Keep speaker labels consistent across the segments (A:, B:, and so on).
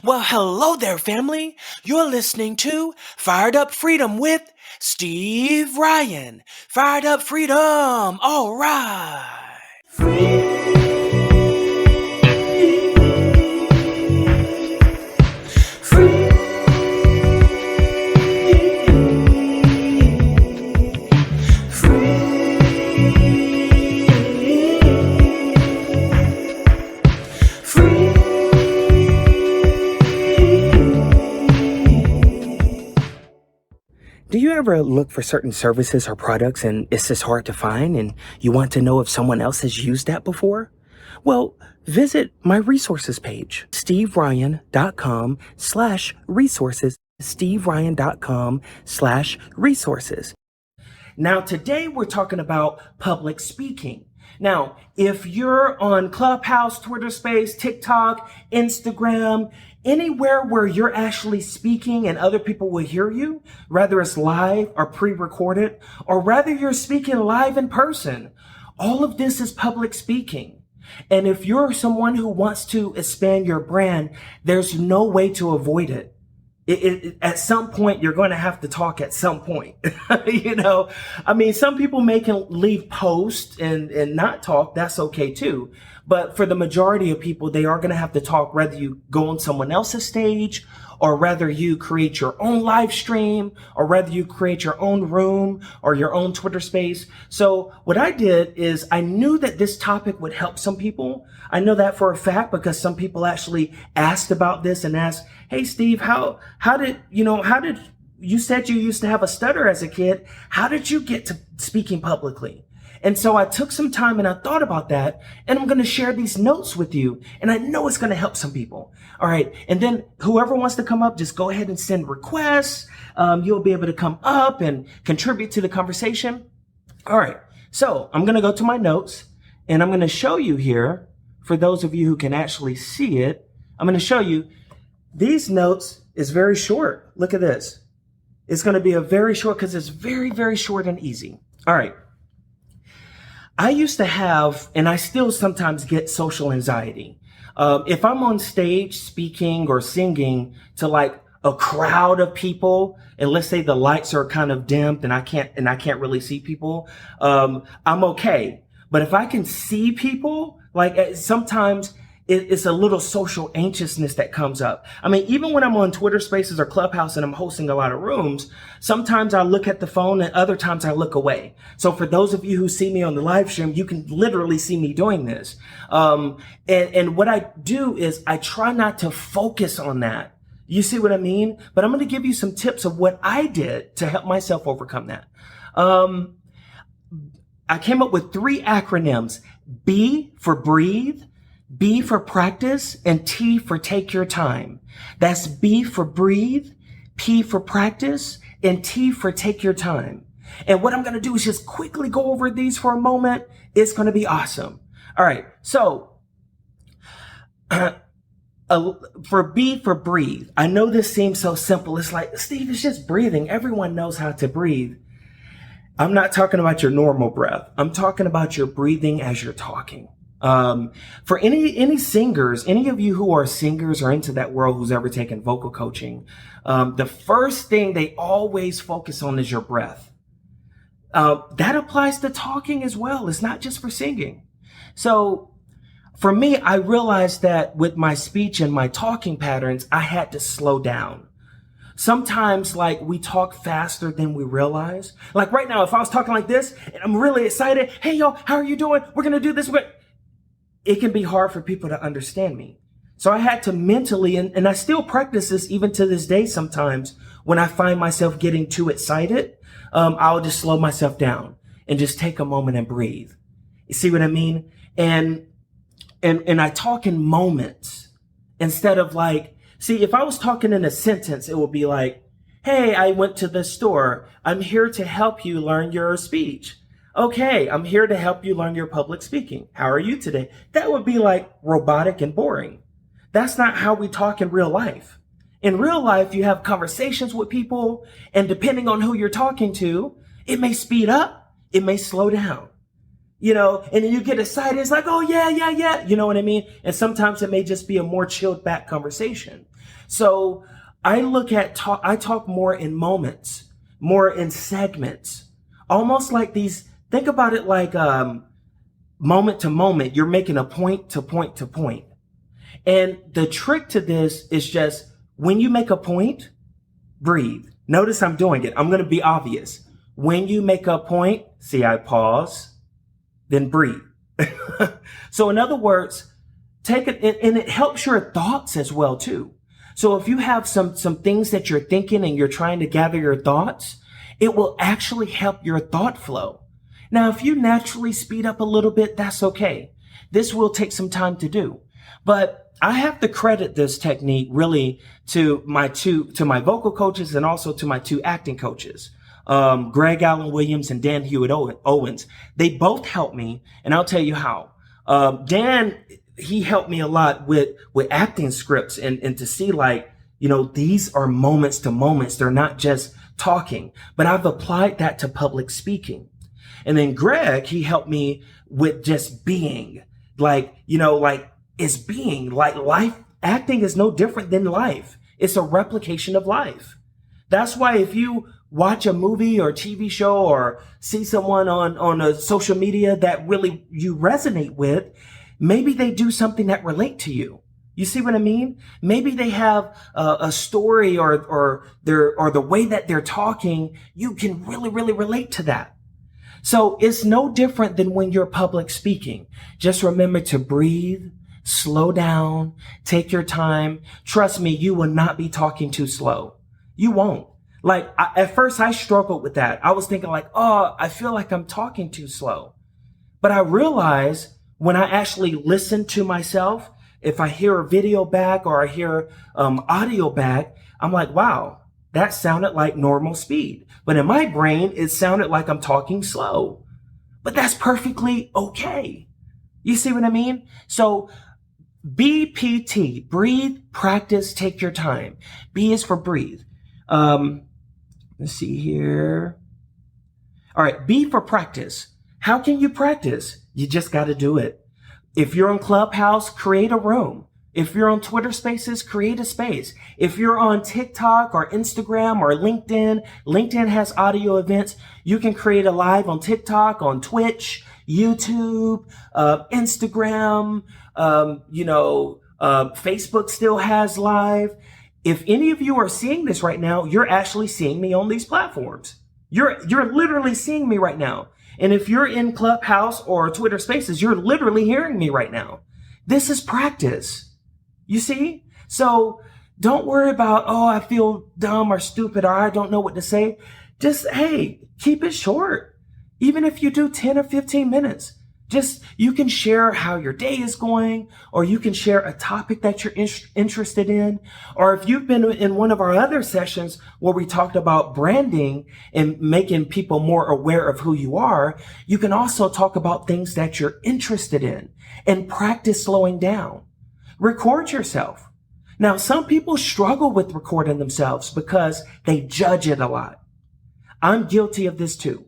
A: Well, hello there, family. You're listening to Fired Up Freedom with Steve Ryan. Fired Up Freedom. All right. Do you ever look for certain services or products and it's just hard to find and you want to know if someone else has used that before? Well, visit my resources page, steveryan.com/resources, steveryan.com/resources. Now, today we're talking about public speaking. Now, if you're on Clubhouse, Twitter Space, TikTok, Instagram, anywhere where you're actually speaking and other people will hear you, whether it's live or pre-recorded, or whether you're speaking live in person, all of this is public speaking. And if you're someone who wants to expand your brand, there's no way to avoid it. At some point, you're going to have to talk at some point. Some people can leave posts and not talk. That's okay too. But for the majority of people, they are going to have to talk, whether you go on someone else's stage or whether you create your own live stream or whether you create your own room or your own Twitter space. So what I did is I knew that this topic would help some people. I know that for a fact because some people actually asked about this and asked, "Hey, Steve, how did you said you used to have a stutter as a kid. How did you get to speaking publicly?" And so I took some time and I thought about that, and I'm going to share these notes with you. And I know it's going to help some people. All right. And then whoever wants to come up, just go ahead and send requests. You'll be able to come up and contribute to the conversation. All right. So I'm going to go to my notes and I'm going to show you here, for those of you who can actually see it, I'm going to show you these notes is very short. Look at this. It's going to be a very short because it's very, very short and easy. All right. I used to have, and I still sometimes get, social anxiety. If I'm on stage speaking or singing to like a crowd of people, and let's say the lights are kind of dimmed and I can't really see people, I'm okay. But if I can see people, sometimes it's a little social anxiousness that comes up. Even when I'm on Twitter Spaces or Clubhouse and I'm hosting a lot of rooms, sometimes I look at the phone and other times I look away. So for those of you who see me on the live stream, you can literally see me doing this. And what I do is I try not to focus on that. You see what I mean? But I'm going to give you some tips of what I did to help myself overcome that. I came up with 3 acronyms: B for breathe, B for practice, and T for take your time. That's B for breathe, P for practice, and T for take your time. And what I'm going to do is just quickly go over these for a moment. It's going to be awesome. All right. So for B for breathe, I know this seems so simple. It's like, Steve, it's just breathing. Everyone knows how to breathe. I'm not talking about your normal breath. I'm talking about your breathing as you're talking. For any singers, any of you who are singers or into that world who's ever taken vocal coaching, the first thing they always focus on is your breath. That applies to talking as well. It's not just for singing. So for me, I realized that with my speech and my talking patterns, I had to slow down. Sometimes we talk faster than we realize. Like right now, if I was talking like this and I'm really excited, "Hey, yo, how are you doing? We're going to do this." It can be hard for people to understand me. So I had to mentally, and I still practice this even to this day sometimes, when I find myself getting too excited, I'll just slow myself down and just take a moment and breathe. You see what I mean? And I talk in moments instead of if I was talking in a sentence, it would be like, "Hey, I went to the store. I'm here to help you learn your speech." "Okay, I'm here to help you learn your public speaking. How are you today?" That would be robotic and boring. That's not how we talk in real life. In real life, you have conversations with people, and depending on who you're talking to, it may speed up, it may slow down. and then you get excited. It's like, oh, yeah, yeah, yeah. You know what I mean? And sometimes it may just be a more chilled back conversation. So I I talk more in moments, more in segments, almost like these. Think about it like moment to moment. You're making a point to point to point. And the trick to this is just when you make a point, breathe. Notice I'm doing it. I'm going to be obvious. When you make a point, see, I pause, then breathe. So in other words, take it, and it helps your thoughts as well too. So if you have some things that you're thinking and you're trying to gather your thoughts, it will actually help your thought flow. Now, if you naturally speed up a little bit, that's okay. This will take some time to do, but I have to credit this technique really to my vocal coaches and also to my two acting coaches, Greg Allen Williams and Dan Hewitt Owens. They both helped me, and I'll tell you how. Dan, he helped me a lot with acting scripts and to see these are moments to moments. They're not just talking, but I've applied that to public speaking. And then Greg, he helped me with just being it's being like life. Acting is no different than life. It's a replication of life. That's why if you watch a movie or TV show or see someone on a social media that really you resonate with, maybe they do something that relate to you. You see what I mean? Maybe they have a story or the way that they're talking. You can really, really relate to that. So it's no different than when you're public speaking. Just remember to breathe, slow down, take your time. Trust me, you will not be talking too slow. You won't. At first I struggled with that. I was thinking I feel like I'm talking too slow. But I realized when I actually listen to myself, if I hear a video back or I hear audio back, I'm like, wow, that sounded like normal speed. But in my brain, it sounded like I'm talking slow. But that's perfectly okay. You see what I mean? So BPT, breathe, practice, take your time. B is for breathe. Let's see here. All right, B for practice. How can you practice? You just got to do it. If you're on Clubhouse, create a room. If you're on Twitter Spaces, create a space. If you're on TikTok or Instagram or LinkedIn has audio events. You can create a live on TikTok, on Twitch, YouTube, Instagram, Facebook still has live. If any of you are seeing this right now, you're actually seeing me on these platforms. You're literally seeing me right now. And if you're in Clubhouse or Twitter Spaces, you're literally hearing me right now. This is practice. You see? So don't worry about, I feel dumb or stupid or I don't know what to say. Just, hey, keep it short. Even if you do 10 or 15 minutes, you can share how your day is going, or you can share a topic that you're interested in. Or if you've been in one of our other sessions where we talked about branding and making people more aware of who you are, you can also talk about things that you're interested in and practice slowing down. Record yourself. Now, some people struggle with recording themselves because they judge it a lot. I'm guilty of this too.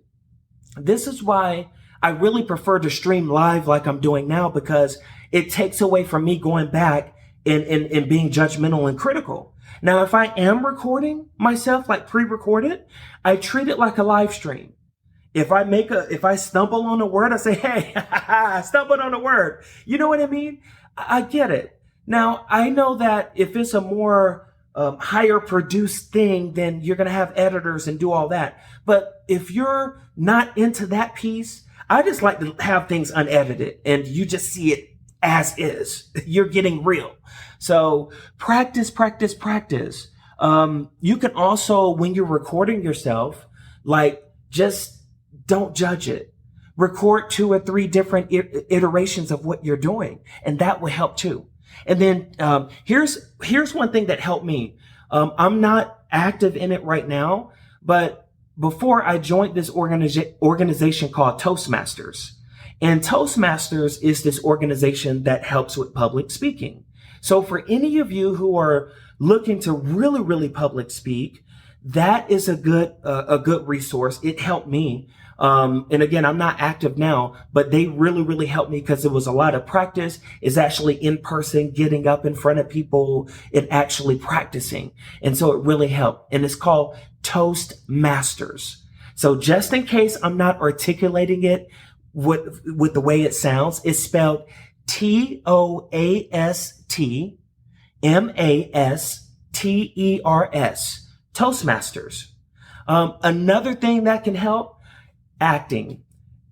A: This is why I really prefer to stream live like I'm doing now, because it takes away from me going back and being judgmental and critical. Now, if I am recording myself, like pre-recorded, I treat it like a live stream. If I stumble on a word, I say, hey, I stumbled on a word. You know what I mean? I get it. Now, I know that if it's a more higher produced thing, then you're going to have editors and do all that. But if you're not into that piece, I just like to have things unedited and you just see it as is. You're getting real. So practice, practice, practice. You can also, when you're recording yourself, just don't judge it. Record 2 or 3 different iterations of what you're doing, and that will help too. And then here's one thing that helped me. I'm not active in it right now, but before I joined this organization called Toastmasters. And Toastmasters is this organization that helps with public speaking. So for any of you who are looking to really, really public speak, that is a good resource. It helped me. And again, I'm not active now, but they really, really helped me because it was a lot of practice. It's actually in person, getting up in front of people and actually practicing. And so it really helped. And it's called Toastmasters. So just in case I'm not articulating it with the way it sounds, it's spelled Toastmasters. Toastmasters. Another thing that can help, acting.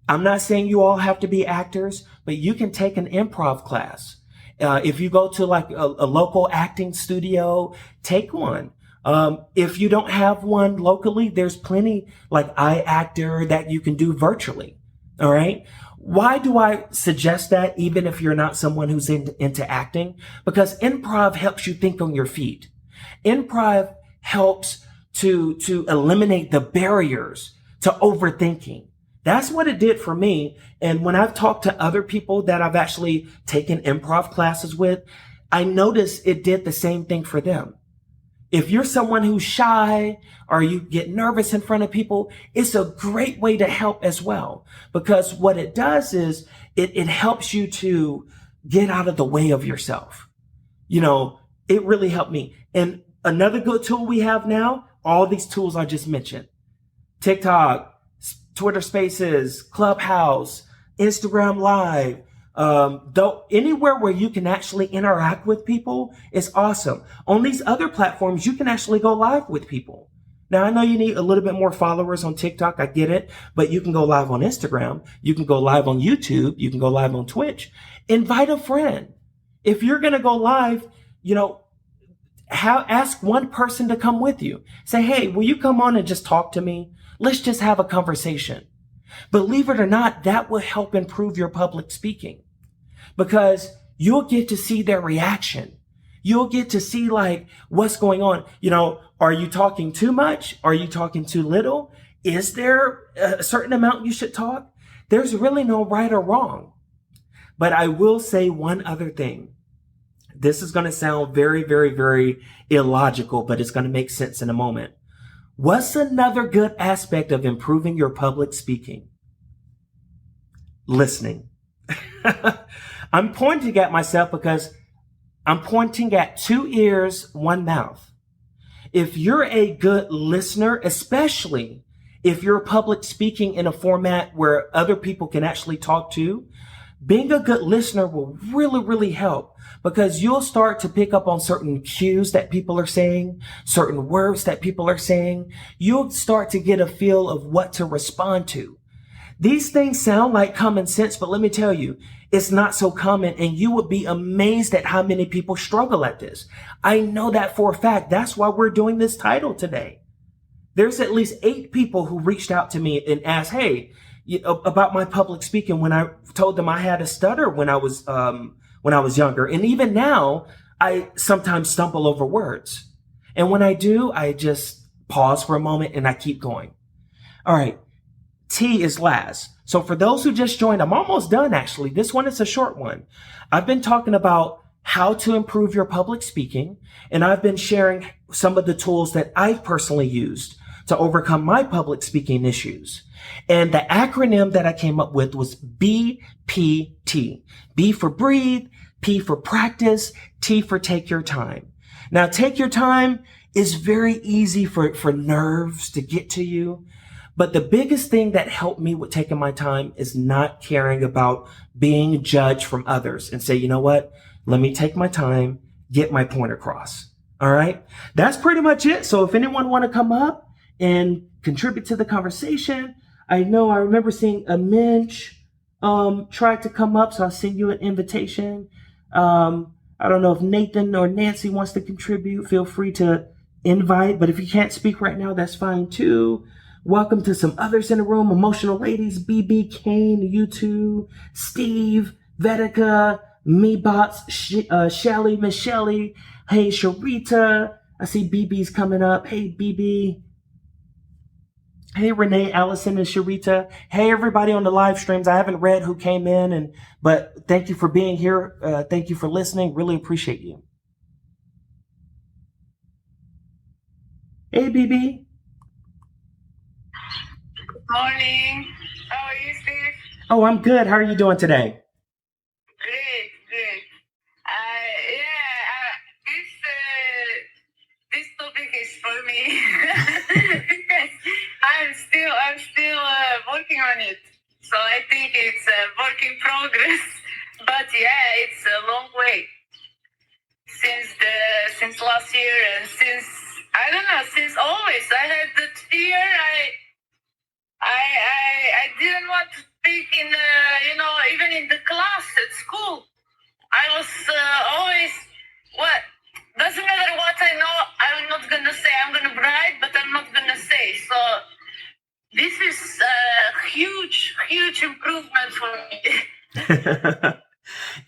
A: I'm not saying you all have to be actors, but you can take an improv class. If you go to like a local acting studio, take one. If you don't have one locally, there's plenty like iActor that you can do virtually. All right. Why do I suggest that even if you're not someone who's into acting? Because improv helps you think on your feet. Improv helps to eliminate the barriers to overthinking. That's what it did for me. And when I've talked to other people that I've actually taken improv classes with, I noticed it did the same thing for them. If you're someone who's shy or you get nervous in front of people, it's a great way to help as well. Because what it does is it helps you to get out of the way of yourself. You know, it really helped me. And another good tool we have now, all these tools I just mentioned, TikTok, Twitter Spaces, Clubhouse, Instagram Live, though anywhere where you can actually interact with people is awesome. On these other platforms, you can actually go live with people. Now, I know you need a little bit more followers on TikTok. I get it, but you can go live on Instagram. You can go live on YouTube. You can go live on Twitch. Invite a friend. If you're going to go live, you know, ask one person to come with you. Say, hey, will you come on and just talk to me? Let's just have a conversation. Believe it or not, that will help improve your public speaking because you'll get to see their reaction. You'll get to see like what's going on. You know, are you talking too much? Are you talking too little? Is there a certain amount you should talk? There's really no right or wrong. But I will say one other thing. This is going to sound very, very, very illogical, but it's going to make sense in a moment. What's another good aspect of improving your public speaking? Listening. I'm pointing at myself because I'm pointing at 2 ears, 1 mouth. If you're a good listener, especially if you're public speaking in a format where other people can actually talk to, being a good listener will really, really help because you'll start to pick up on certain cues that people are saying, certain words that people are saying. You'll start to get a feel of what to respond to. These things sound like common sense, but let me tell you, it's not so common, and you would be amazed at how many people struggle at this. I know that for a fact. That's why we're doing this title today. There's at least 8 people who reached out to me and asked, hey, about my public speaking when I told them I had a stutter when I was younger. And even now, I sometimes stumble over words. And when I do, I just pause for a moment and I keep going. All right. T is last. So for those who just joined, I'm almost done actually. This one is a short one. I've been talking about how to improve your public speaking, and I've been sharing some of the tools that I've personally used to overcome my public speaking issues. And the acronym that I came up with was BPT. B for breathe, P for practice, T for take your time. Now, take your time is very easy for nerves to get to you. But the biggest thing that helped me with taking my time is not caring about being judged from others and say, you know what? Let me take my time, get my point across. All right. That's pretty much it. So if anyone want to come up and contribute to the conversation, I remember seeing a Minch tried to come up, so I'll send you an invitation. I don't know if Nathan or Nancy wants to contribute. Feel free to invite, but if you can't speak right now, that's fine too. Welcome to some others in the room. Emotional Ladies, BB, Kane, U2, Steve, Vedika, Meebots, Shelly, Miss Shelly. Hey, Sharita. I see BB's coming up. Hey, BB. Hey, Renee, Allison, and Sharita. Hey, everybody on the live streams. I haven't read who came in, but thank you for being here. Thank you for listening. Really appreciate you. Hey, BB.
B: Morning.
A: Oh, I'm good. How are you doing today?
B: Great, great. Yeah, this topic is for me because I'm still working on it. So I think it's a work in progress. But yeah, it's a long way since last year and since I don't know since always I had that fear. I didn't want to speak in even in the class at school. I was always what doesn't matter what I know. I'm not gonna say. I'm gonna write, but I'm not gonna say. So this is a huge, huge improvement for me.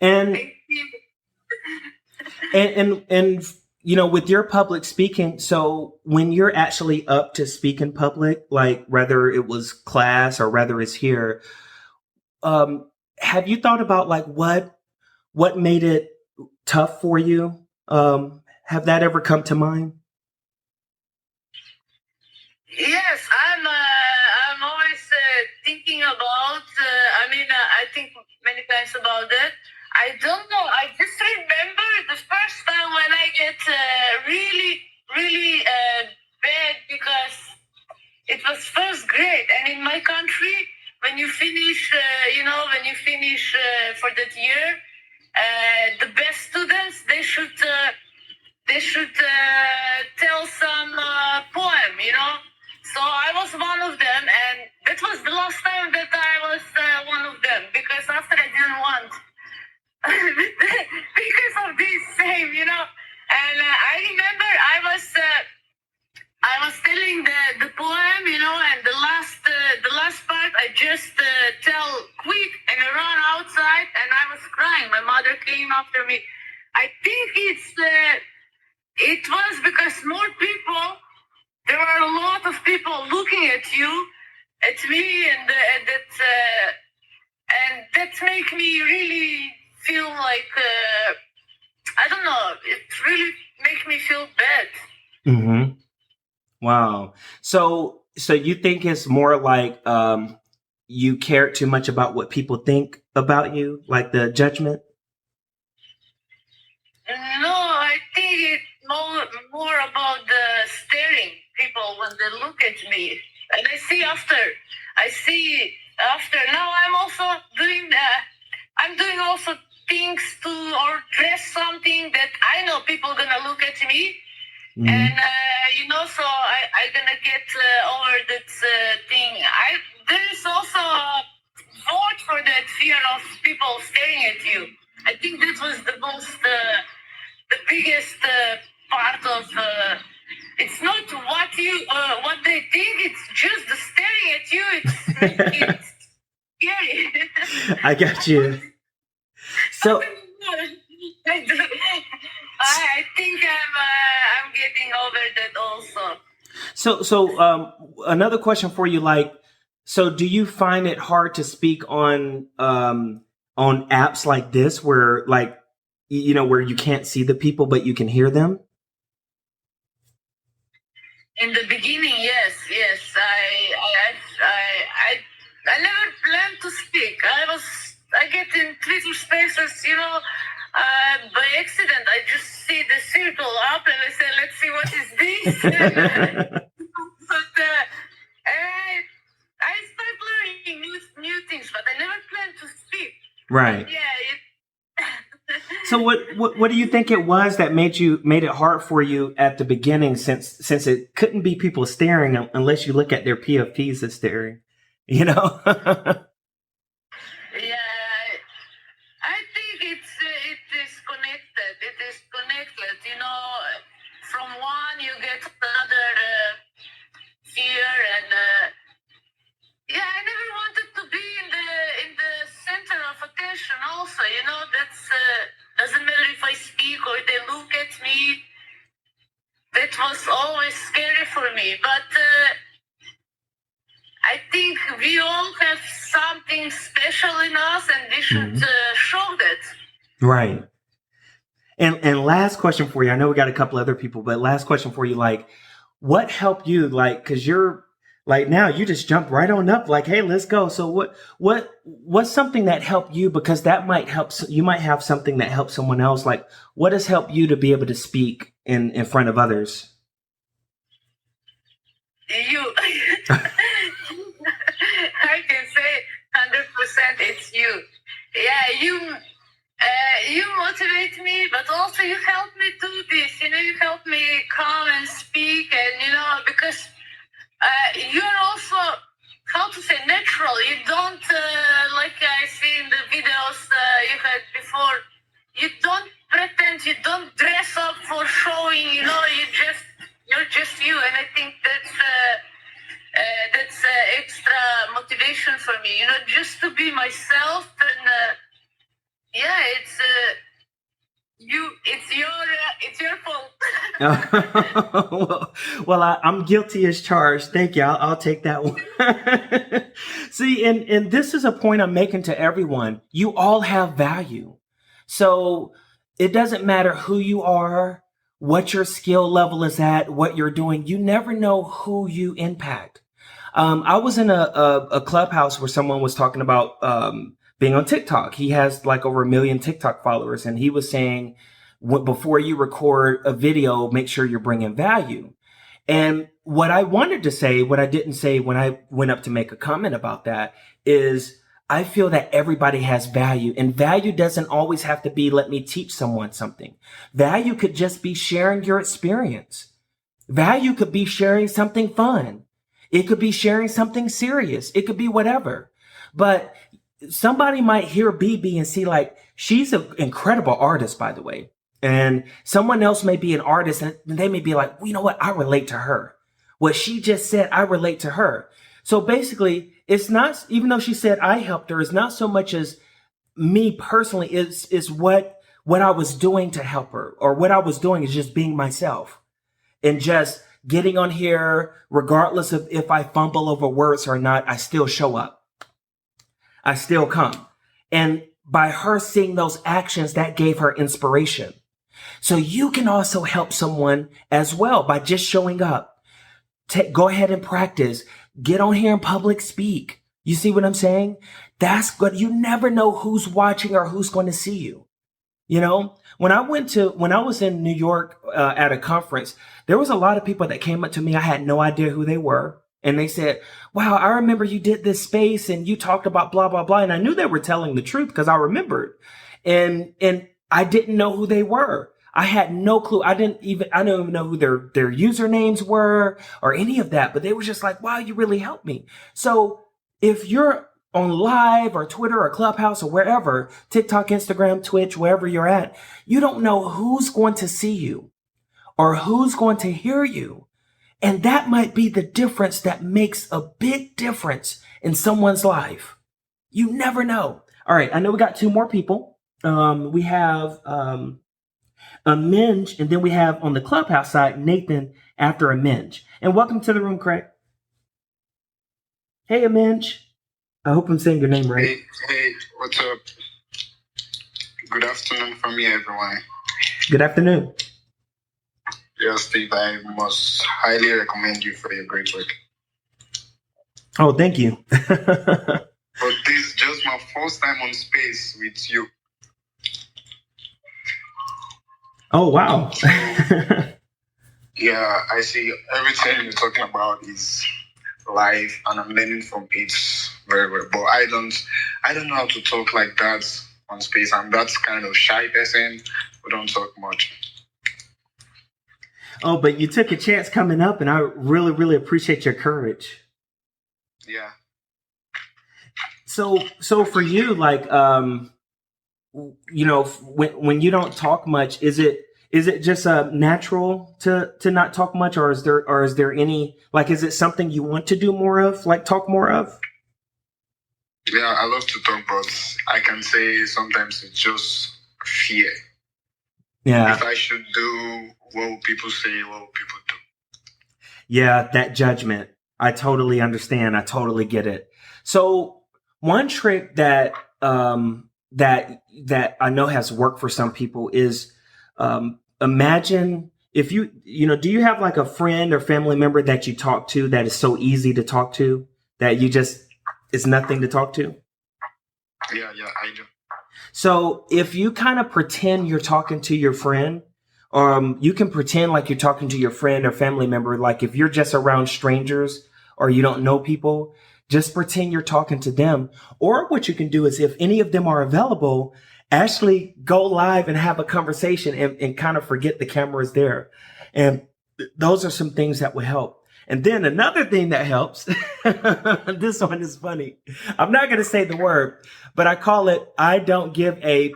A: and
B: Thank you.
A: and with your public speaking, so when you're actually up to speak in public, like whether it was class or whether it's here, have you thought about like what made it tough for you? Have that ever come to mind?
B: Yes, I'm always thinking about. I think many times about that. I don't know. I just remember the first time when I get really, really bad because it was first grade, and in my country, when you finish, when you finish for that year, the best students they should tell some poem, So I was one of them, and that was the last time that I was one of them because after I didn't want because of this same. And I remember I was telling the poem, and the last part I just tell quick and I run outside, and I was crying. My mother came after me. I think it was because more people. There were a lot of people looking at you, at me, and that make me really feel like I don't know. It really make me feel bad.
A: Mm-hmm. Wow. So you think it's more like you care too much about what people think about you, like the judgment?
B: No, I think it's more about the staring people when they look at me, and I see after. Now I'm also doing I'm doing also things to or dress something that I know people gonna look at me,
A: Mm-hmm.
B: and so I gonna get over that thing. There is also a vote for that fear of people staring at you. I think that was the biggest part of. It's not what they think. It's just the staring at you. It's scary.
A: I got you. So
B: I think I'm getting over that also.
A: so another question for you, like, so do you find it hard to speak on apps like this where like where you can't see the people but you can hear them?
B: In the beginning, yes. I never planned to speak. I get in Twitter spaces, by accident. I just see the circle up and I say, let's see what is this. But I start learning new things, but I never planned to speak.
A: Right.
B: But yeah,
A: So what do you think it was that made it hard for you at the beginning, since it couldn't be people staring unless you look at their PFPs as staring,
B: Yeah, I think it is connected. It is connected. From one you get another fear, and yeah, I never wanted to be in the center of attention. Also, that's doesn't matter if I speak or they look at me. That was always scary for me, but. I think we all have something special in us, and we should show that.
A: Right. And last question for you. I know we got a couple other people, but last question for you, like, what helped you, like, because you're Like now you just jump right on up like, hey, let's go. So what's something that helped you? Because that might help. You might have something that helps someone else. Like what has helped you to be able to speak in front of others?
B: You. I can say 100% it's you. Yeah, you motivate me, but also you help me do this. You help me come and speak, and because you're also, how to say, natural. You don't like I see in the videos you had before. You don't pretend. You don't dress up for showing. You're just you, and I think that's extra motivation for me. Just to be myself, and yeah, it's you. It's your
A: well,
B: fault.
A: I'm guilty as charged. Thank you. I'll take that one. See, and this is a point I'm making to everyone. You all have value. So it doesn't matter who you are, what your skill level is at, what you're doing. You never know who you impact. I was in a clubhouse where someone was talking about being on TikTok. He has like over 1 million TikTok followers, and he was saying, before you record a video, make sure you're bringing value. And what I wanted to say, what I didn't say when I went up to make a comment about that is I feel that everybody has value, and value doesn't always have to be, let me teach someone something. Value could just be sharing your experience. Value could be sharing something fun. It could be sharing something serious. It could be whatever. But somebody might hear BB and see like, she's an incredible artist, by the way. And someone else may be an artist and they may be like, well, you know what? I relate to her. What she just said, I relate to her. So basically, it's not, even though she said I helped her, it's not so much as me personally, is what I was doing to help her, or what I was doing is just being myself and just getting on here, regardless of if I fumble over words or not, I still show up. I still come. And by her seeing those actions, that gave her inspiration. So you can also help someone as well by just showing up. Go ahead and practice. Get on here and public speak. You see what I'm saying? That's good. You never know who's watching or who's going to see you. When I was in New York at a conference, there was a lot of people that came up to me. I had no idea who they were. And they said, wow, I remember you did this space and you talked about blah, blah, blah. And I knew they were telling the truth because I remembered. And I didn't know who they were. I had no clue. I don't even know who their usernames were or any of that. But they were just like, wow, you really helped me. So if you're on live or Twitter or Clubhouse or wherever, TikTok, Instagram, Twitch, wherever you're at, you don't know who's going to see you or who's going to hear you. And that might be the difference that makes a big difference in someone's life. You never know. All right. I know we got 2 more people. We have a Minge, and then we have on the Clubhouse side, Nathan after a Minge. And welcome to the room, Craig. Hey, a Minge. I hope I'm saying your name right.
C: Hey, what's up? Good afternoon from me, everyone.
A: Good afternoon.
C: Yeah, Steve, I must highly recommend you for your great work.
A: Oh, thank you.
C: But this is just my first time on space with you.
A: Oh, wow.
C: Yeah, I see everything you're talking about is live, and I'm learning from it very well. But I don't know how to talk like that on space. I'm that kind of shy person who don't talk much.
A: Oh, but you took a chance coming up, and I really, really appreciate your courage.
C: Yeah.
A: So for you, like, when you don't talk much, is it just natural to not talk much, or is there any, like, is it something you want to do more of, like talk more of?
C: Yeah, I love to talk, but I can say sometimes it's just fear.
A: Yeah.
C: If I should do, what will people say? What will people do?
A: Yeah, that judgment. I totally understand. I totally get it. So one trick that that I know has worked for some people is imagine if do you have like a friend or family member that you talk to that is so easy to talk to that it's nothing to talk to?
C: Yeah, I do.
A: So if you kind of pretend you're talking to your friend, you can pretend like you're talking to your friend or family member. Like if you're just around strangers or you don't know people, just pretend you're talking to them. Or what you can do is if any of them are available, actually go live and have a conversation and kind of forget the camera is there. And those are some things that will help. And then another thing that helps, this one is funny. I'm not going to say the word, but I call it, I don't give a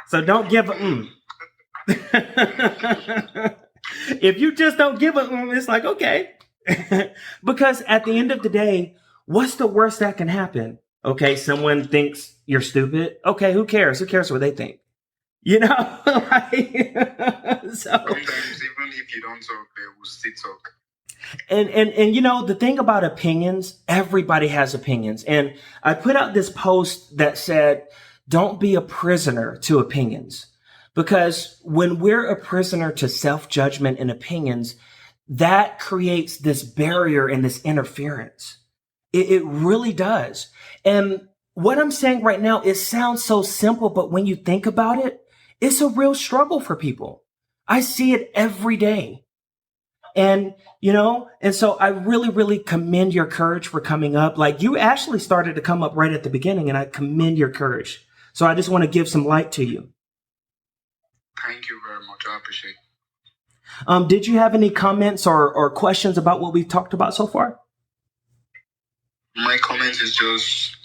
A: So don't give a If you just don't give a it's like, okay. Because at the end of the day, what's the worst that can happen? Okay, someone thinks you're stupid. Okay, who cares? Who cares what they think? So
C: Sometimes even if you don't talk, they will still talk.
A: And the thing about opinions, everybody has opinions. And I put out this post that said, don't be a prisoner to opinions. Because when we're a prisoner to self-judgment and opinions, that creates this barrier and this interference. It really does. And what I'm saying right now, it sounds so simple, but when you think about it, it's a real struggle for people. I see it every day. And, and so I really, really commend your courage for coming up. Like you actually started to come up right at the beginning, and I commend your courage. So I just want to give some light to you.
C: Thank you very much. I appreciate it.
A: Did you have any comments or questions about what we've talked about so far?
C: My comment is just,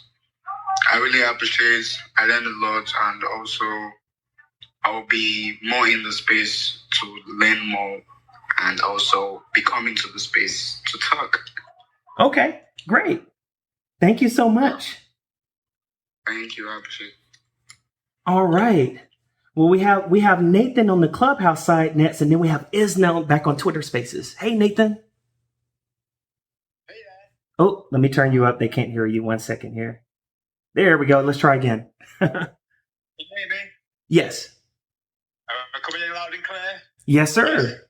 C: I really appreciate, I learned a lot, and also I'll be more in the space to learn more and also be coming to the space to talk.
A: Okay, great. Thank you so much.
C: Thank you. I appreciate it.
A: All right. Well, we have Nathan on the Clubhouse side next, and then we have Isnell back on Twitter Spaces. Hey, Nathan.
D: Hey there.
A: Oh, let me turn you up. They can't hear you. 1 second here. There we go. Let's try again.
D: Can you hear me?
A: Yes.
D: Am I coming in loud and clear?
A: Yes, sir.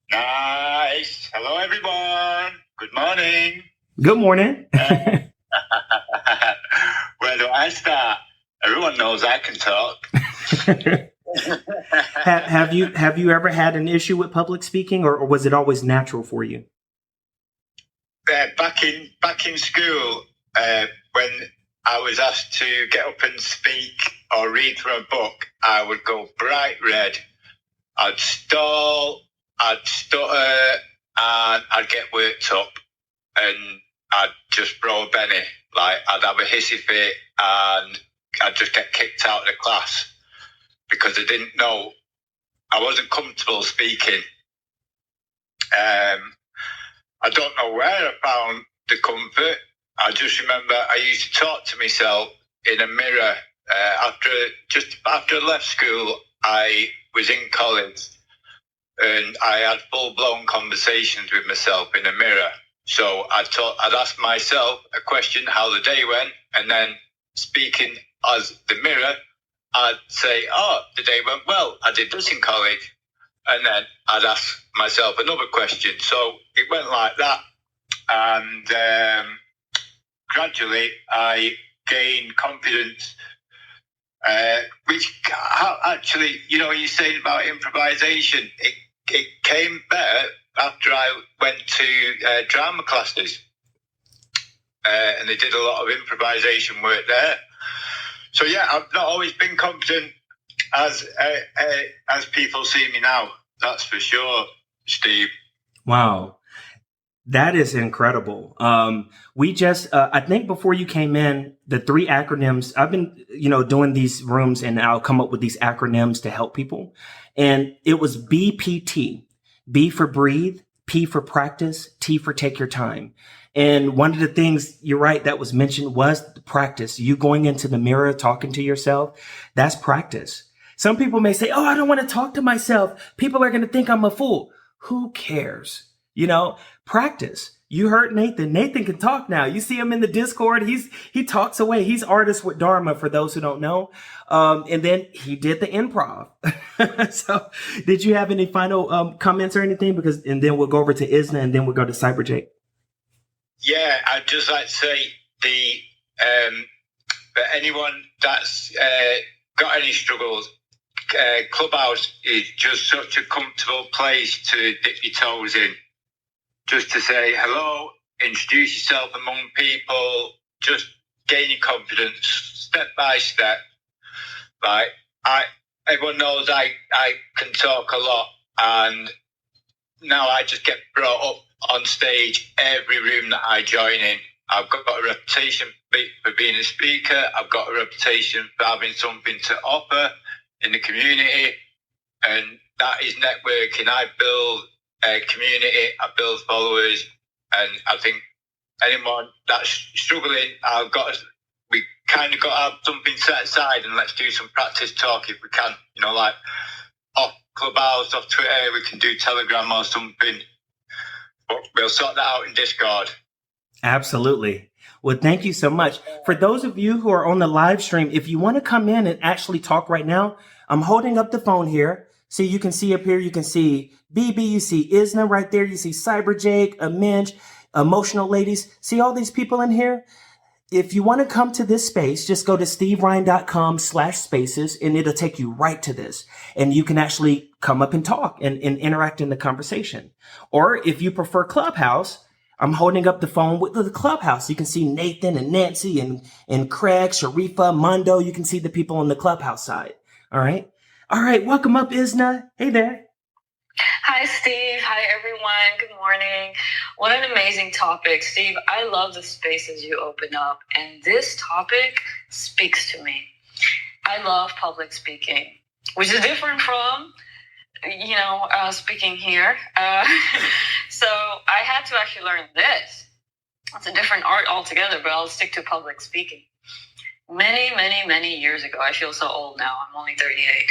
D: Nice. Hello, everyone. Good morning.
A: Good morning.
D: Where do I start? Everyone knows I can talk.
A: Have you ever had an issue with public speaking, or was it always natural for you?
D: Back in school, when I was asked to get up and speak or read from a book, I would go bright red. I'd stall, I'd stutter, and I'd get worked up, and I'd just throw a penny. Like I'd have a hissy fit, and I'd just get kicked out of the class because I didn't know, I wasn't comfortable speaking. I don't know where I found the comfort. I just remember I used to talk to myself in a mirror. After I left school, I was in college and I had full-blown conversations with myself in a mirror. So I'd ask myself a question, how the day went, and then speaking as the mirror, I'd say, oh, the day went well. I did this in college. And then I'd ask myself another question. So it went like that. And gradually I gained confidence, which actually, you're saying about improvisation, it came better after I went to drama classes. And they did a lot of improvisation work there. So yeah, I've not always been confident as people see me now. That's for sure, Steve.
A: Wow. That is incredible. We just, I think before you came in, the 3 acronyms, I've been, doing these rooms and I'll come up with these acronyms to help people. And it was BPT, B for breathe, P for practice, T for take your time. And one of the things, you're right, that was mentioned was the practice. You going into the mirror, talking to yourself, that's practice. Some people may say, oh, I don't want to talk to myself. People are going to think I'm a fool. Who cares? Practice. You heard Nathan. Nathan can talk now. You see him in the Discord. He talks away. He's artist with Dharma, for those who don't know. And then he did the improv. So did you have any final comments or anything? And then we'll go over to Isna, and then we'll go to CyberJake.
D: Yeah, I'd just like to say for anyone that's got any struggles, Clubhouse is just such a comfortable place to dip your toes in. Just to say hello, introduce yourself among people, just gain your confidence step by step. Like everyone knows I can talk a lot, and now I just get brought up on stage every room that I join in. I've got a reputation for being a speaker. I've got a reputation for having something to offer in the community, and that is networking. I build a community, I build followers, and I think anyone that's struggling, we kind of got to have something set aside, and let's do some practice talk if we can. Like off Clubhouse, off Twitter, we can do Telegram or something. But we'll sort that out in Discord.
A: Absolutely. Well, thank you so much. For those of you who are on the live stream, if you want to come in and actually talk right now, I'm holding up the phone here. So you can see up here, you can see BB, you see Isna right there, you see CyberJake, Minj, Emotional Ladies. See all these people in here? If you want to come to this space, just go to steveryan.com/spaces, and it'll take you right to this. And you can actually come up and talk and interact in the conversation. Or if you prefer Clubhouse, I'm holding up the phone with the Clubhouse. You can see Nathan and Nancy and Craig, Sharifa, Mondo. You can see the people on the Clubhouse side. All right. All right. Welcome up, Isna. Hey there.
B: Hi, Steve. Hi, everyone. Good morning. What an amazing topic, Steve. I love the spaces you open up, and this topic speaks to me. I love public speaking, which is different from, speaking here. So I had to actually learn this. It's a different art altogether, but I'll stick to public speaking. Many, many, many years ago, I feel so old now, I'm only 38,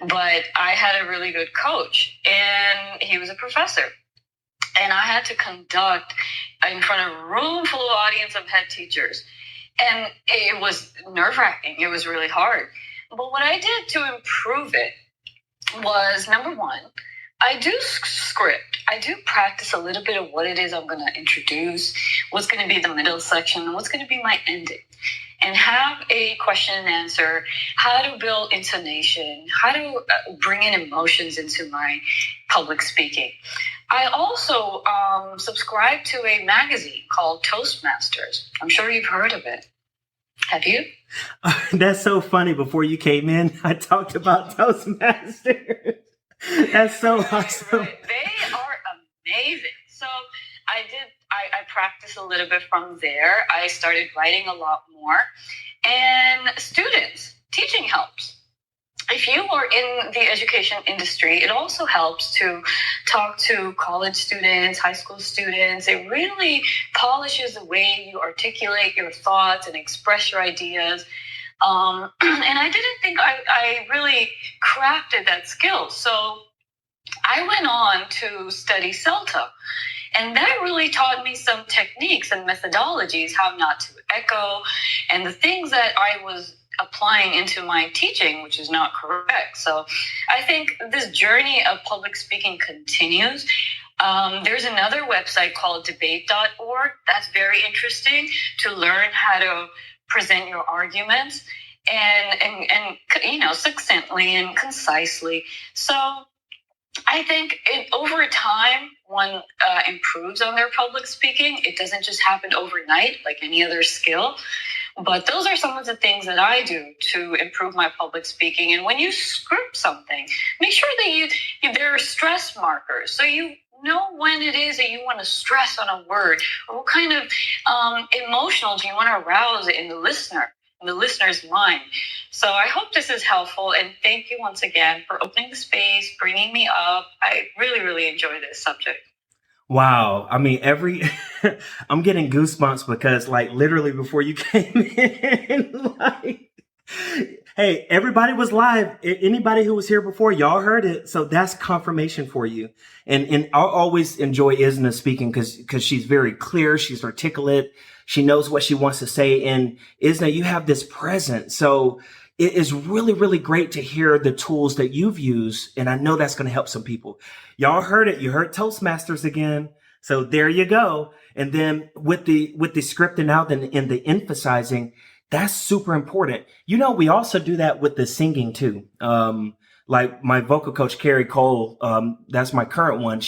B: but I had a really good coach, and he was a professor. And I had to conduct in front of a room full of audience of head teachers. And it was nerve-wracking. It was really hard. But what I did to improve it was, number one, I do script. I do practice a little bit of what it is I'm going to introduce, what's going to be the middle section, and what's going to be my ending. And have a question and answer, how to build intonation, how to bring in emotions into my public speaking. I also subscribe to a magazine called Toastmasters. I'm sure you've heard of it. Have you?
A: That's so funny. Before you came in, I talked about Toastmasters. That's so awesome.
B: Right. They are amazing. So I practiced a little bit from there. I started writing a lot more. And students, teaching helps. If you are in the education industry, it also helps to talk to college students, high school students. It really polishes the way you articulate your thoughts and express your ideas. And I didn't think I really crafted that skill. So I went on to study CELTA. And that really taught me some techniques and methodologies, how not to echo, and the things that I was applying into my teaching, which is not correct. So I think this journey of public speaking continues. There's another website called debate.org. That's very interesting to learn how to present your arguments and succinctly and concisely. So I think over time, one improves on their public speaking. It doesn't just happen overnight like any other skill. But those are some of the things that I do to improve my public speaking. And when you script something, make sure that there are stress markers. So you know when it is that you want to stress on a word, or what kind of emotional do you want to arouse in the listener's mind. So I hope this is helpful, and thank you once again for opening the space, bringing me up. I really, really enjoy this subject.
A: Wow. I mean, I'm getting goosebumps because literally before you came in, Hey, everybody was live. Anybody who was here before, y'all heard it. So that's confirmation for you. And I'll always enjoy Isna speaking because she's very clear. She's articulate. She knows what she wants to say. And Isna, you have this presence. So it is really, really great to hear the tools that you've used. And I know that's going to help some people. Y'all heard it. You heard Toastmasters again. So there you go. And then with the scripting out and the emphasizing, that's super important. You know, we also do that with the singing too. Like my vocal coach, Carrie Cole, that's my current one.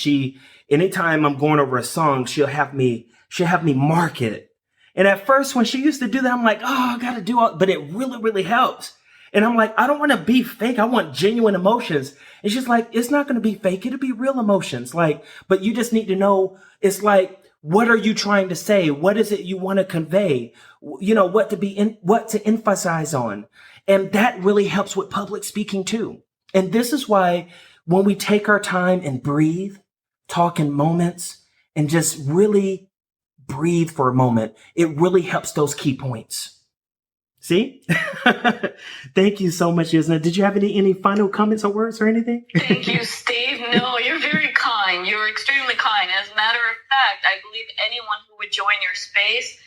A: Anytime I'm going over a song, she'll have me mark it. And at first when she used to do that, I'm like, oh, I got to do all, but it really, really helps. And I'm like, I don't want to be fake. I want genuine emotions. And she's like, it's not going to be fake. It'll be real emotions. Like, but you just need to know, it's like, what are you trying to say? What is it you want to convey? You know, what to emphasize on. And that really helps with public speaking too. And this is why when we take our time and breathe, talk in moments and just really breathe for a moment, it really helps those key points. See? Thank you so much, Isna. Did you have any final comments or words or anything?
B: Thank you, Steve. No, you're very kind. You're extremely kind. As a matter of fact, I believe anyone who would join your space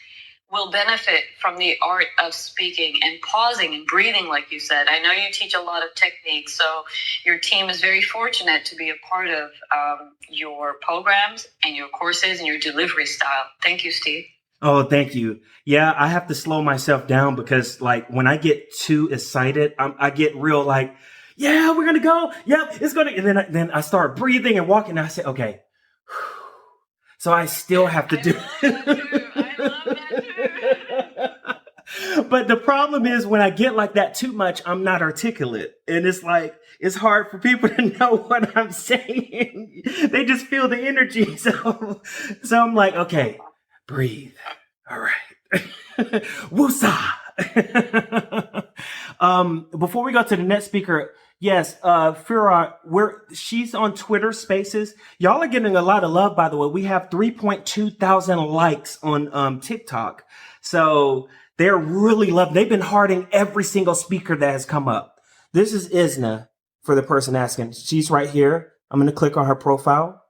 B: will benefit from the art of speaking and pausing and breathing, like you said. I know you teach a lot of techniques, so your team is very fortunate to be a part of your programs and your courses and your delivery style. Thank you, Steve.
A: Oh, thank you. Yeah, I have to slow myself down because like when I get too excited, I get real like, yeah, we're going to go. Yep, it's going to. And then I start breathing and walking. And I say, okay. So I still have to do
B: I love that too.
A: But the problem is when I get like that too much, I'm not articulate. And it's like, it's hard for people to know what I'm saying. They just feel the energy. So I'm like, okay, breathe. All right. Woosah. Before we go to the next speaker, yes, Fira, she's on Twitter Spaces. Y'all are getting a lot of love, by the way. We have 3.2 thousand likes on TikTok. So they're really loving. They've been hearting every single speaker that has come up. This is Isna for the person asking. She's right here. I'm going to click on her profile.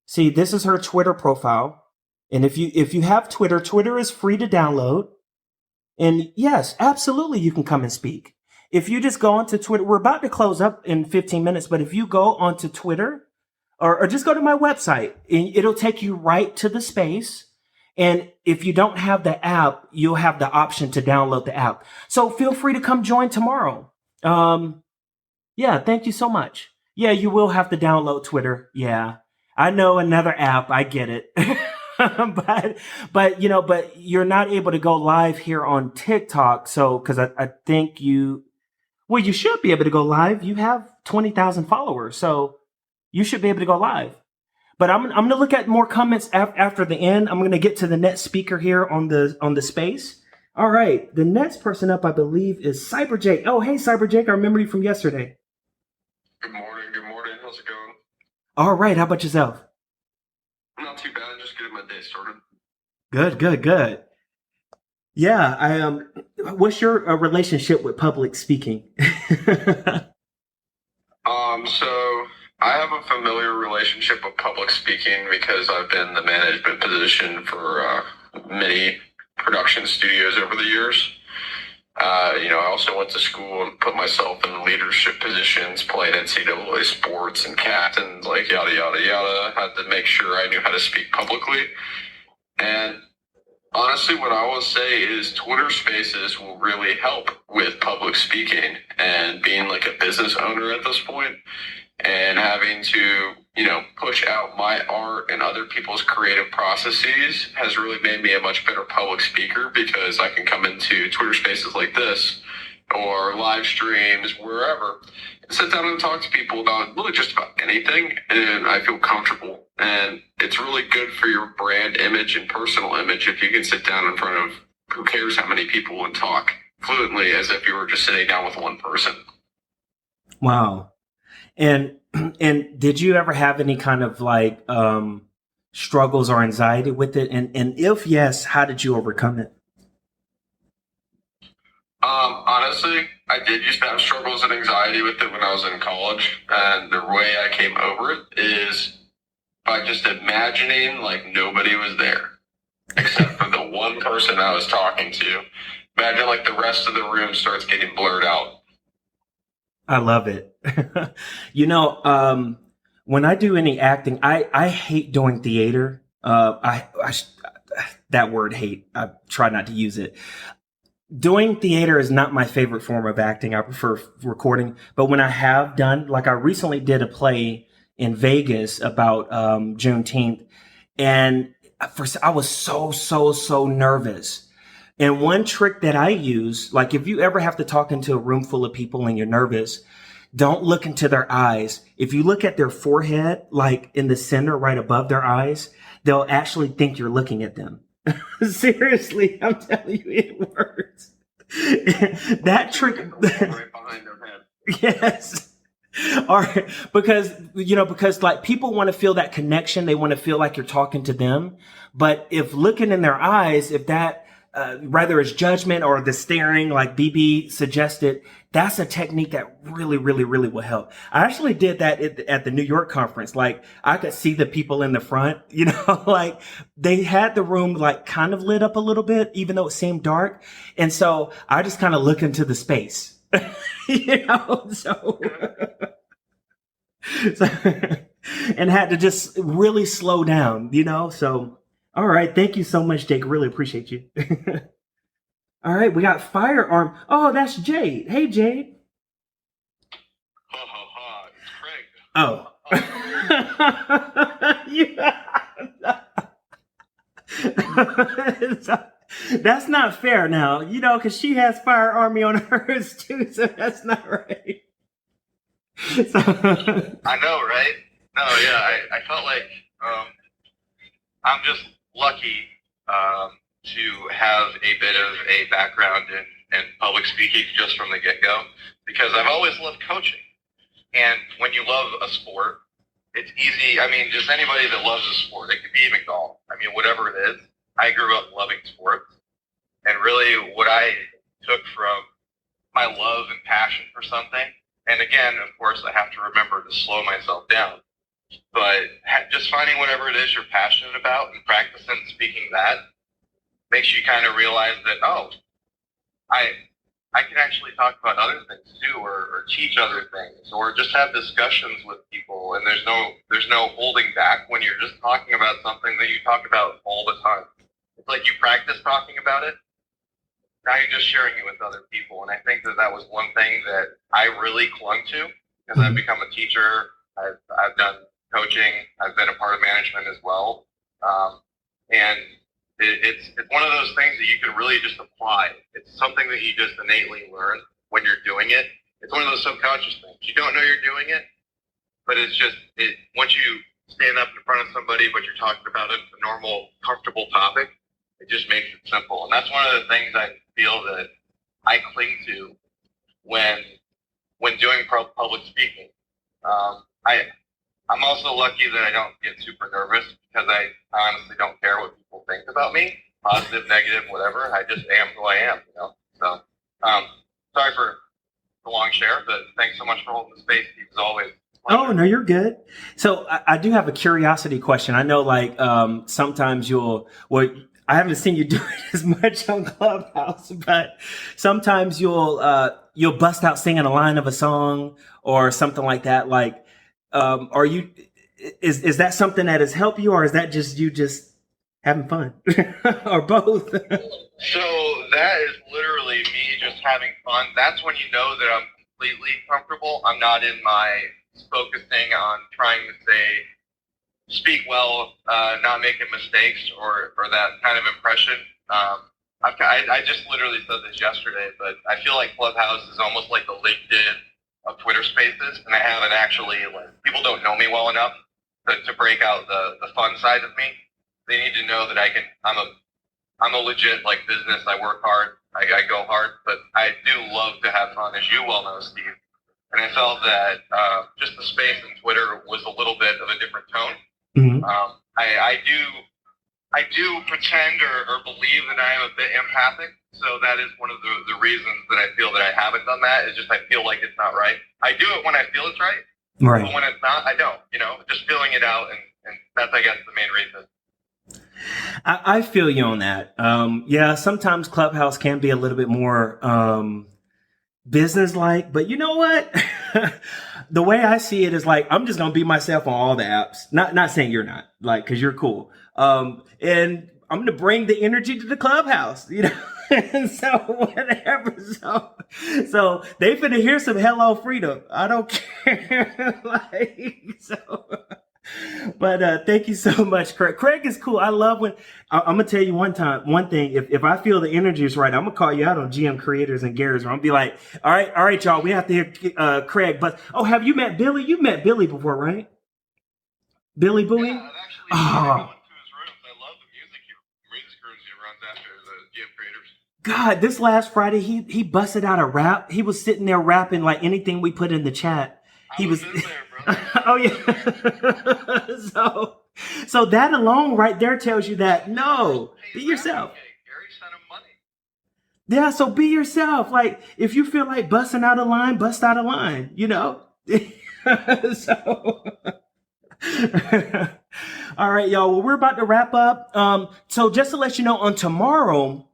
A: See, this is her Twitter profile. And if you have Twitter is free to download. And yes, absolutely, you can come and speak. If you just go onto Twitter, we're about to close up in 15 minutes, but if you go onto Twitter or just go to my website, it'll take you right to the space. And if you don't have the app, you'll have the option to download the app. So feel free to come join tomorrow. Yeah, thank you so much. Yeah, you will have to download Twitter. Yeah, I know, another app. I get it. but you're not able to go live here on TikTok. So, cause I think you should be able to go live. You have 20,000 followers. So you should be able to go live, but I'm going to look at more comments after the end. I'm going to get to the next speaker here on the space. All right. The next person up, I believe, is Cyber Jake. Oh, hey, Cyber Jake. I remember you from yesterday.
E: Good morning. Good morning. How's it going?
A: All right. How about yourself?
E: Not too bad. Just getting my day started.
A: Good. Yeah. What's your relationship with public speaking?
E: So I have a familiar relationship with public speaking because I've been in the management position for many production studios over the years. I also went to school and put myself in leadership positions, played NCAA sports and captains, like yada, yada, yada. Had to make sure I knew how to speak publicly. And honestly, what I will say is Twitter Spaces will really help with public speaking and being like a business owner at this point and having to, push out my art and other people's creative processes has really made me a much better public speaker because I can come into Twitter Spaces like this or live streams, wherever, and sit down and talk to people about really just about anything. And I feel comfortable. And it's really good for your brand image and personal image if you can sit down in front of who cares how many people and talk fluently as if you were just sitting down with one person.
A: Wow. And did you ever have any kind of like struggles or anxiety with it? And if yes, how did you overcome it?
E: Honestly, I did used to have struggles and anxiety with it when I was in college, and the way I came over it is by just imagining like nobody was there except for the one person I was talking to. Imagine like the rest of the room starts getting blurred out.
A: I love it. You know, when I do any acting, I hate doing theater. That word hate, I try not to use it. Doing theater is not my favorite form of acting. I prefer recording. But when I have done, like I recently did a play in Vegas about Juneteenth, and I was so nervous. And one trick that I use, like if you ever have to talk into a room full of people and you're nervous, don't look into their eyes. If you look at their forehead, like in the center right above their eyes, they'll actually think you're looking at them. Seriously, I'm telling you, it works. That trick.
E: Right behind their head.
A: Yes. All right. Because like people want to feel that connection. They want to feel like you're talking to them. But if looking in their eyes, if that, whether it's judgment or the staring, like BB suggested, that's a technique that really will help. I actually did that at the New York conference. Like I could see the people in the front, like they had the room like kind of lit up a little bit, even though it seemed dark. And so I just kind of look into the space, so and had to just really slow down, so. All right. Thank you so much, Jake. Really appreciate you. All right. We got Firearm. Oh, that's Jade. Hey, Jade.
E: Ha ha ha, it's Craig.
A: Oh. That's not fair now, because she has Fire Army on hers too, so that's not right.
F: I know, right? No, yeah, I felt like I'm just lucky to have a bit of a background in public speaking just from the get-go, because I've always loved coaching. And when you love a sport, it's easy. I mean, just anybody that loves a sport, it could be even golf. I mean, whatever it is, I grew up loving sports. And really what I took from my love and passion for something, and again, of course, I have to remember to slow myself down, but just finding whatever it is you're passionate about and practicing speaking that makes you kind of realize that, oh, I can actually talk about other things too, or teach other things, or just have discussions with people, and there's no holding back when you're just talking about something that you talk about all the time. It's like you practice talking about it, now you're just sharing it with other people. And I think that was one thing that I really clung to, because I've become a teacher, I've done coaching, I've been a part of management as well, and it's one of those things that you can really just apply. It's something that you just innately learn when you're doing it. It's one of those subconscious things. You don't know you're doing it, but it's just once you stand up in front of somebody, but you're talking about a normal, comfortable topic, it just makes it simple. And that's one of the things I feel that I cling to when doing public speaking. I'm also lucky that I don't get super nervous, because I honestly don't care what people think about me, positive, negative, whatever. I just am who I am, So, sorry for the long share, but thanks so much for holding the space, Steve, as always.
A: Oh, no, you're good. So I do have a curiosity question. I know, like, sometimes I haven't seen you do it as much on Clubhouse, but sometimes you'll bust out singing a line of a song or something like that. Like, is that something that has helped you, or is that just you just having fun, or both?
F: So that is literally me just having fun. That's when you know that I'm completely comfortable. I'm not in my focusing on trying to speak well, not making mistakes, or that kind of impression. I just literally said this yesterday, but I feel like Clubhouse is almost like the LinkedIn of Twitter Spaces, and I haven't actually, people don't know me well enough to break out the fun side of me. They need to know that I'm a legit business. I work hard, I go hard, but I do love to have fun, as you well know, Steve. And I felt that just the space in Twitter was a little bit of a different tone.
A: Mm-hmm.
F: I do I do pretend or believe that I am a bit empathic. So that is one of the reasons that I feel that I haven't done that. Is just I feel like it's not right. I do it when I feel it's right.
A: Right.
F: But when it's not, I don't. Just feeling it out, and that's, I guess, the main reason.
A: I feel you on that. Yeah, sometimes Clubhouse can be a little bit more business-like, but you know what? The way I see it is like, I'm just gonna be myself on all the apps. Not saying you're not, like, because you're cool. And I'm gonna bring the energy to the Clubhouse, And so whatever. So they finna hear some "Hello Freedom." I don't care. But thank you so much, Craig. Craig is cool. I love when I'm gonna tell you one thing. If I feel the energy is right, I'm gonna call you out on GM Creators and Garrett's. I'm gonna be like, all right, y'all, we have to hear Craig. But have you met Billy? You met Billy before, right? Billy Bowie.
F: Yeah, I've actually gone to his rooms. I love the music rooms he runs after the GM Creators.
A: God, this last Friday he busted out a rap. He was sitting there rapping like anything we put in the chat. He was
F: in there, brother.
A: Oh yeah. So that alone right there tells you that no, be yourself.
F: Gary sent him money.
A: Yeah, so be yourself. Like if you feel like busting out a line, bust out a line, So all right, y'all. Well, we're about to wrap up. So just to let you know, on tomorrow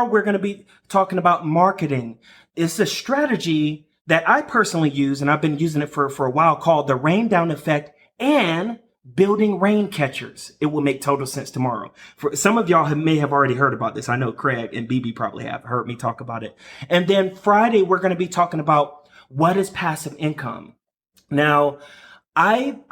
A: we're going to be talking about marketing. It's a strategy that I personally use, and I've been using it for a while, called the rain down effect and building rain catchers. It will make total sense tomorrow. For some of y'all may have already heard about this. I know Craig and BB probably have heard me talk about it. And then Friday, we're going to be talking about what is passive income. Now, I'm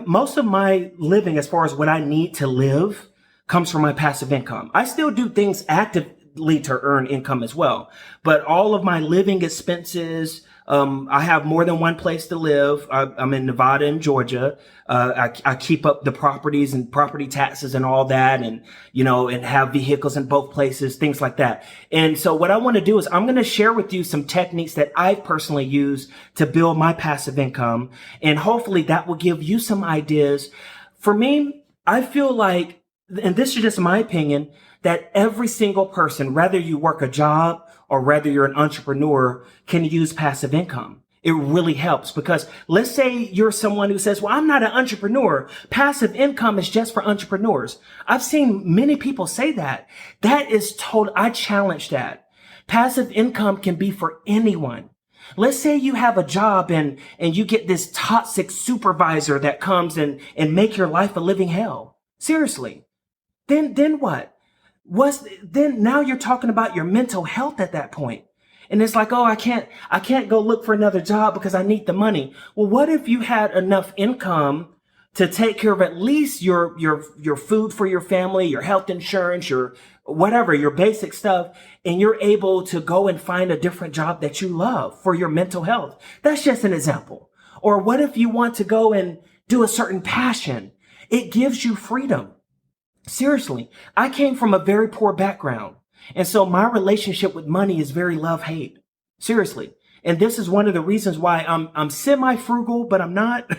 A: most of my living, as far as what I need to live, comes from my passive income. I still do things actively to earn income as well, but all of my living expenses, I have more than one place to live. I'm in Nevada and Georgia. I keep up the properties and property taxes and all that, and and have vehicles in both places, things like that. And so what I want to do is I'm going to share with you some techniques that I've personally used to build my passive income, and hopefully that will give you some ideas. For me, I feel like, and this is just my opinion, that every single person, whether you work a job or whether you're an entrepreneur, can use passive income. It really helps, because let's say you're someone who says, well, I'm not an entrepreneur. Passive income is just for entrepreneurs. I've seen many people say that. That is total. I challenge that. Passive income can be for anyone. Let's say you have a job and you get this toxic supervisor that comes and make your life a living hell. Seriously. Then what? Then now you're talking about your mental health at that point. And it's like, oh, I can't go look for another job because I need the money. Well, what if you had enough income to take care of at least your food for your family, your health insurance, your whatever, your basic stuff, and you're able to go and find a different job that you love for your mental health? That's just an example. Or what if you want to go and do a certain passion? It gives you freedom. Seriously, I came from a very poor background. And so my relationship with money is very love-hate. Seriously. And this is one of the reasons why I'm semi-frugal, but I'm not.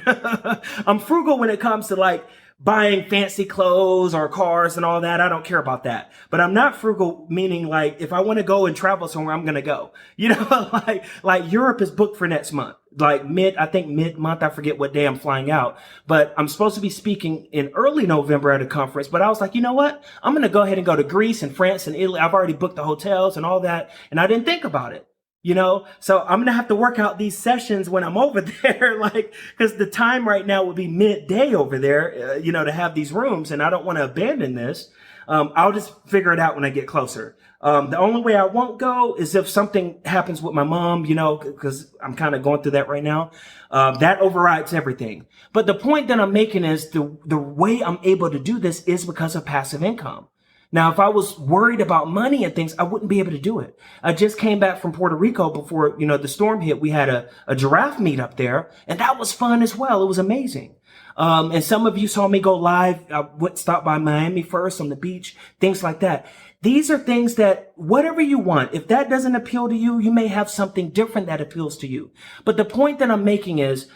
A: I'm frugal when it comes to like buying fancy clothes or cars and all that. I don't care about that. But I'm not frugal, meaning like if I want to go and travel somewhere, I'm going to go. Like Europe is booked for next month. Like mid-month, I forget what day I'm flying out, but I'm supposed to be speaking in early November at a conference. But I was like, you know what? I'm going to go ahead and go to Greece and France and Italy. I've already booked the hotels and all that, and I didn't think about it. So I'm going to have to work out these sessions when I'm over there, because the time right now would be midday over there, to have these rooms, and I don't want to abandon this. I'll just figure it out when I get closer. The only way I won't go is if something happens with my mom, because I'm kind of going through that right now. That overrides everything. But the point that I'm making is the way I'm able to do this is because of passive income. Now, if I was worried about money and things, I wouldn't be able to do it. I just came back from Puerto Rico before, the storm hit. We had a giraffe meet up there, and that was fun as well. It was amazing. And some of you saw me go live. I would stop by Miami first on the beach, things like that. These are things that whatever you want, if that doesn't appeal to you, you may have something different that appeals to you. But the point that I'm making is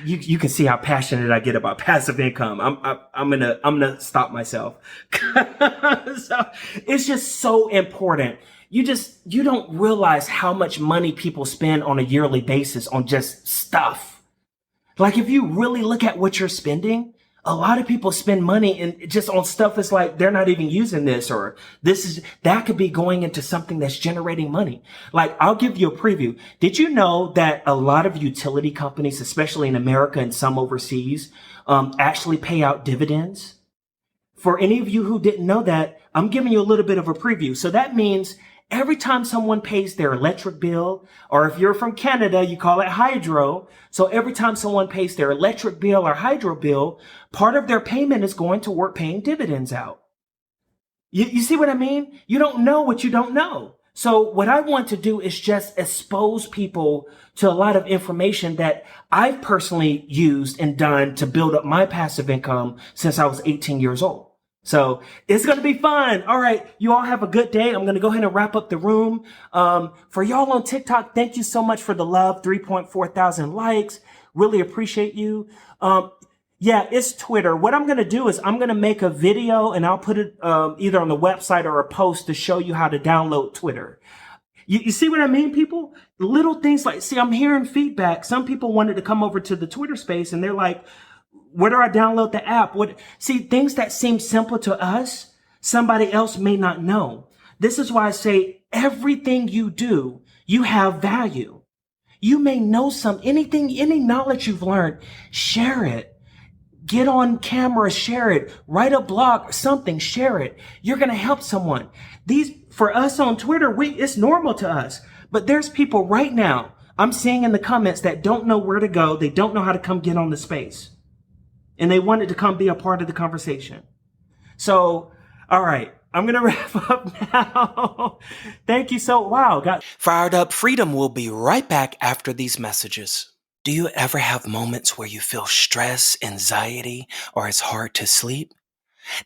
A: You can see how passionate I get about passive income. I'm gonna stop myself. So it's just so important. You don't realize how much money people spend on a yearly basis on just stuff. Like if you really look at what you're spending, a lot of people spend money and just on stuff that's like they're not even using this, or that could be going into something that's generating money. Like I'll give you a preview. Did you know that a lot of utility companies, especially in America and some overseas, actually pay out dividends? For any of you who didn't know that, I'm giving you a little bit of a preview. So that means every time someone pays their electric bill, or if you're from Canada, you call it hydro. So every time someone pays their electric bill or hydro bill, part of their payment is going to work paying dividends out. You see what I mean? You don't know what you don't know. So what I want to do is just expose people to a lot of information that I've personally used and done to build up my passive income since I was 18 years old. So it's going to be fun. All right. You all have a good day. I'm going to go ahead and wrap up the room. For y'all on TikTok, thank you so much for the love. 3.4 thousand likes. Really appreciate you. Yeah, it's Twitter. What I'm going to do is I'm going to make a video and I'll put it either on the website or a post to show you how to download Twitter. You see what I mean, people? Little things like, see, I'm hearing feedback. Some people wanted to come over to the Twitter space and they're like, where do I download the app? See, things that seem simple to us, somebody else may not know. This is why I say everything you do, you have value. You may know any knowledge you've learned, share it. Get on camera, share it. Write a blog, something, share it. You're going to help someone. For us on Twitter, it's normal to us. But there's people right now, I'm seeing in the comments that don't know where to go. They don't know how to come get on the space. And they wanted to come be a part of the conversation. So, all right, I'm going to wrap up now. Thank you got fired up. Freedom will be right back after these messages. Do you ever have moments where you feel stress, anxiety, or it's hard to sleep?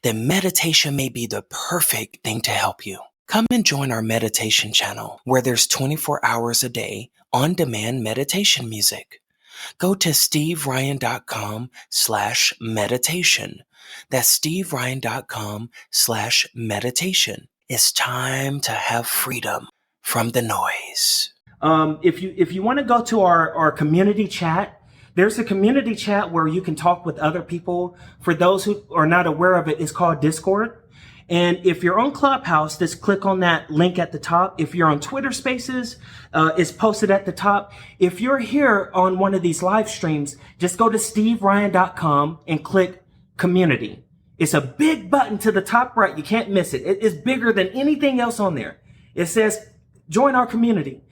A: Then meditation may be the perfect thing to help you. Come and join our meditation channel where there's 24 hours a day on-demand meditation music. Go to steveryan.com/meditation. That's steveryan.com/meditation. It's time to have freedom from the noise. If you want to go to our community chat, there's a community chat where you can talk with other people. For those who are not aware of it, it's called Discord. And if you're on Clubhouse, just click on that link at the top. If you're on Twitter Spaces, it's posted at the top. If you're here on one of these live streams, just go to steveryan.com and click community. It's a big button to the top right. You can't miss it. It is bigger than anything else on there. It says, join our community.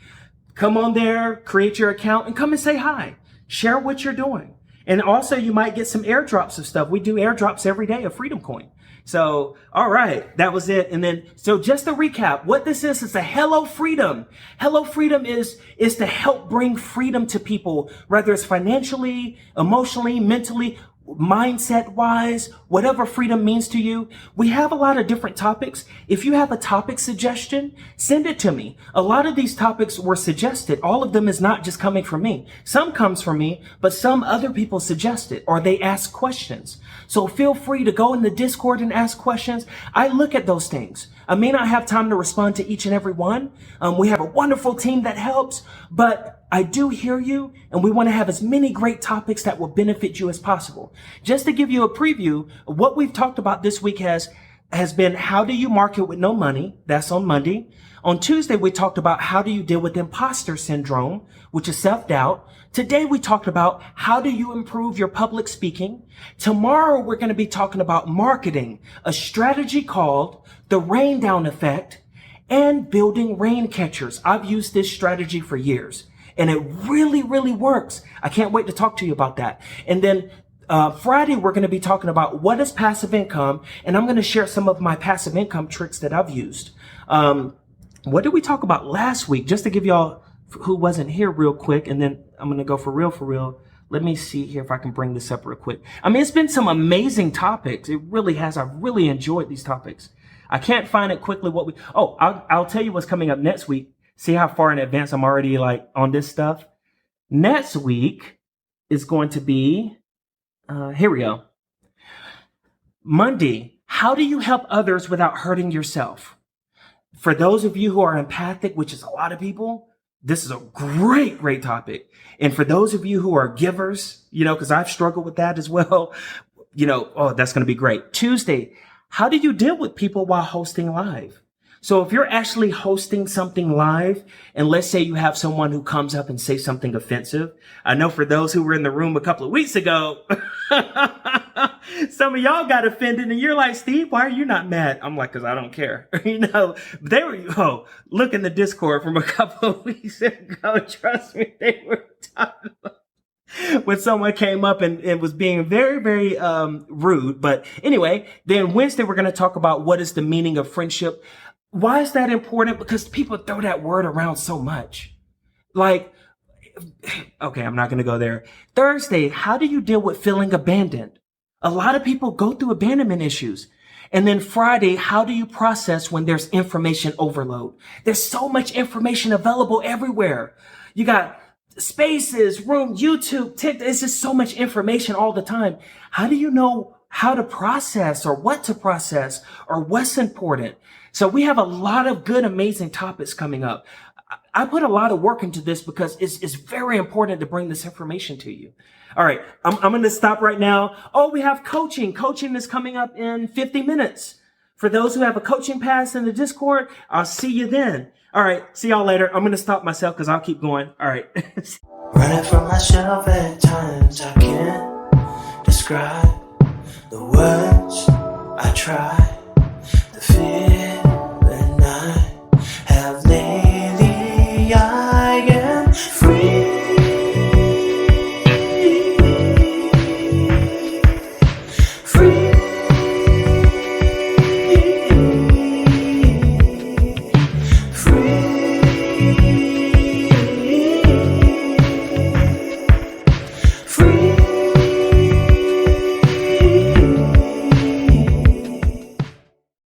A: Come on there, create your account, and come and say hi. Share what you're doing. And also, you might get some airdrops of stuff. We do airdrops every day of Freedom Coin. So, all right, that was it. And then, so just to recap, what this is a Hello Freedom. Hello Freedom is to help bring freedom to people, whether it's financially, emotionally, mentally, mindset wise, whatever freedom means to you. We have a lot of different topics. If you have a topic suggestion, send it to me. A lot of these topics were suggested. All of them is not just coming from me. Some comes from me, but some other people suggest it or they ask questions. So feel free to go in the Discord and ask questions. I look at those things. I may not have time to respond to each and every one. We have a wonderful team that helps, but I do hear you, and we want to have as many great topics that will benefit you as possible. Just to give you a preview, what we've talked about this week has been how do you market with no money? That's on Monday. On Tuesday, we talked about how do you deal with imposter syndrome, which is self-doubt. Today, we talked about how do you improve your public speaking. Tomorrow, we're going to be talking about marketing, a strategy called the rain down effect, and building rain catchers. I've used this strategy for years, and it really, really works. I can't wait to talk to you about that. And then Friday, we're going to be talking about what is passive income, and I'm going to share some of my passive income tricks that I've used. What did we talk about last week? Just to give y'all who wasn't here real quick, and then I'm going to go for real. Let me see here if I can bring this up real quick. I mean, it's been some amazing topics. It really has. I've really enjoyed these topics. I can't find it quickly. I'll tell you what's coming up next week. See how far in advance I'm already like on this stuff. Next week, is going to be, here we go. Monday, how do you help others without hurting yourself? For those of you who are empathic, which is a lot of people, this is a great topic. And for those of you who are givers, because I've struggled with that as well, that's going to be great. Tuesday, how do you deal with people while hosting live? So if you're actually hosting something live, and let's say you have someone who comes up and says something offensive. I know for those who were in the room a couple of weeks ago, some of y'all got offended and you're like, Steve, why are you not mad? I'm like, because I don't care. They were, look in the Discord from a couple of weeks ago. Trust me, they were talking about when someone came up and was being very rude. But anyway, then Wednesday, we're going to talk about what is the meaning of friendship. Why is that important? Because people throw that word around so much. Okay, I'm not going to go there. Thursday, how do you deal with feeling abandoned? A lot of people go through abandonment issues. And then Friday, how do you process when there's information overload? There's so much information available everywhere. You got Spaces, Room, YouTube, TikTok. It's just so much information all the time. How do you know how to process or what to process or what's important? So we have a lot of good, amazing topics coming up. I put a lot of work into this because it's very important to bring this information to you. All right, I'm going to stop right now. Oh, we have coaching. Coaching is coming up in 50 minutes. For those who have a coaching pass in the Discord, I'll see you then. All right, see y'all later. I'm going to stop myself because I'll keep going. All right.
G: Running from myself at times, I can't describe the words I try.